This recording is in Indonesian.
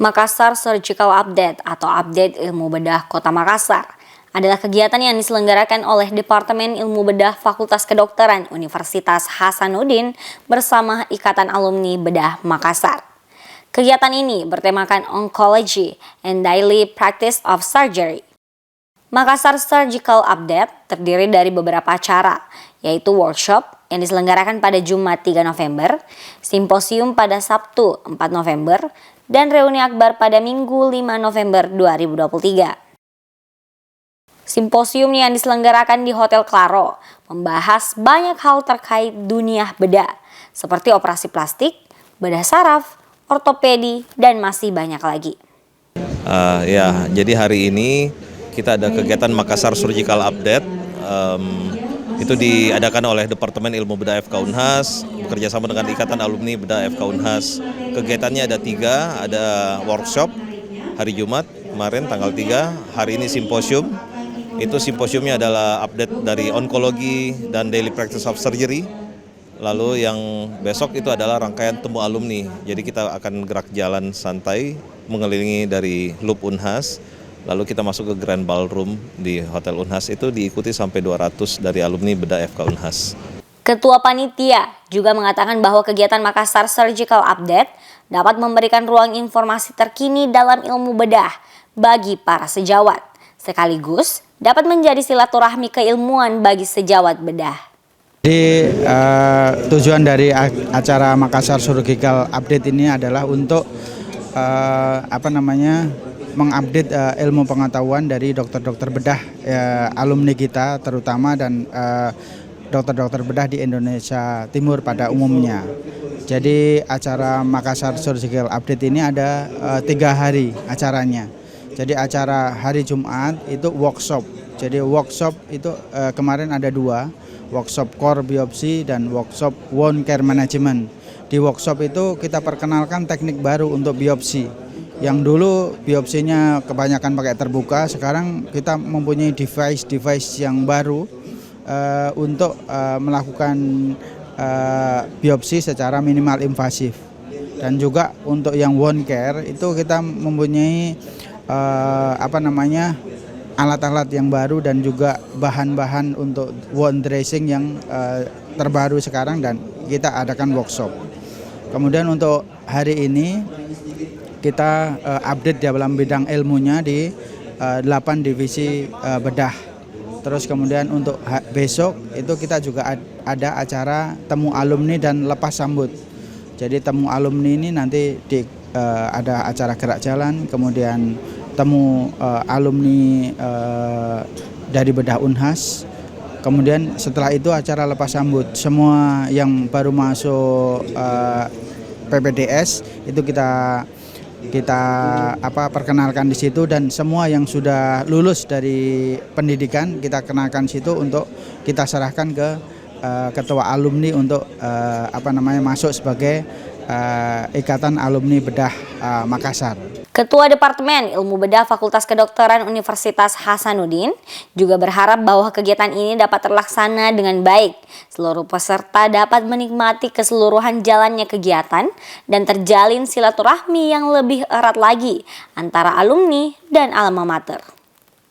Makassar Surgical Update atau Update Ilmu Bedah Kota Makassar adalah kegiatan yang diselenggarakan oleh Departemen Ilmu Bedah Fakultas Kedokteran Universitas Hasanuddin bersama Ikatan Alumni Bedah Makassar. Kegiatan ini bertemakan Oncology and Daily Practice of Surgery. Makassar Surgical Update terdiri dari beberapa acara, yaitu workshop yang diselenggarakan pada Jumat 3 November, simposium pada Sabtu 4 November, dan reuni akbar pada Minggu 5 November 2023. Simposium yang diselenggarakan di Hotel Claro membahas banyak hal terkait dunia bedah, seperti operasi plastik, bedah saraf, ortopedi, dan masih banyak lagi. Jadi hari ini kita ada kegiatan Makassar Surgical Update. Itu diadakan oleh Departemen Ilmu Bedah FK Unhas bekerjasama dengan Ikatan Alumni Bedah FK Unhas. Kegiatannya ada 3, ada workshop hari Jumat kemarin tanggal 3, hari ini simposium. Itu simposiumnya adalah update dari onkologi dan daily practice of surgery. Lalu yang besok itu adalah rangkaian temu alumni. Jadi kita akan gerak jalan santai mengelilingi dari Loop Unhas. Lalu kita masuk ke Grand Ballroom di Hotel Unhas, itu diikuti sampai 200 dari alumni Bedah FK Unhas. Ketua Panitia juga mengatakan bahwa kegiatan Makassar Surgical Update dapat memberikan ruang informasi terkini dalam ilmu bedah bagi para sejawat, sekaligus dapat menjadi silaturahmi keilmuan bagi sejawat bedah. Jadi tujuan dari acara Makassar Surgical Update ini adalah untuk mengupdate ilmu pengetahuan dari dokter-dokter bedah alumni kita terutama dan dokter-dokter bedah di Indonesia Timur pada umumnya. Jadi acara Makassar Surgical Update ini ada 3 hari acaranya. Jadi acara hari Jumat itu workshop. Jadi workshop itu kemarin ada 2, workshop core biopsi dan workshop wound care management. Di workshop itu kita perkenalkan teknik baru untuk biopsi. Yang dulu biopsinya kebanyakan pakai terbuka, sekarang kita mempunyai device yang baru untuk melakukan biopsi secara minimal invasif. Dan juga untuk yang wound care itu kita mempunyai alat-alat yang baru dan juga bahan-bahan untuk wound dressing yang terbaru sekarang, dan kita adakan workshop. Kemudian untuk hari ini kita update dalam bidang ilmunya di 8 divisi bedah. Terus kemudian untuk besok itu kita juga ada acara temu alumni dan lepas sambut. Jadi temu alumni ini nanti ada acara gerak jalan, kemudian temu alumni dari Bedah Unhas. Kemudian setelah itu acara lepas sambut. Semua yang baru masuk PPDS itu kita perkenalkan di situ, dan semua yang sudah lulus dari pendidikan kita kenalkan situ untuk kita serahkan ke ketua alumni untuk masuk sebagai Ikatan Alumni Bedah Makassar. Ketua Departemen Ilmu Bedah Fakultas Kedokteran Universitas Hasanuddin juga berharap bahwa kegiatan ini dapat terlaksana dengan baik. Seluruh peserta dapat menikmati keseluruhan jalannya kegiatan dan terjalin silaturahmi yang lebih erat lagi antara alumni dan alma mater.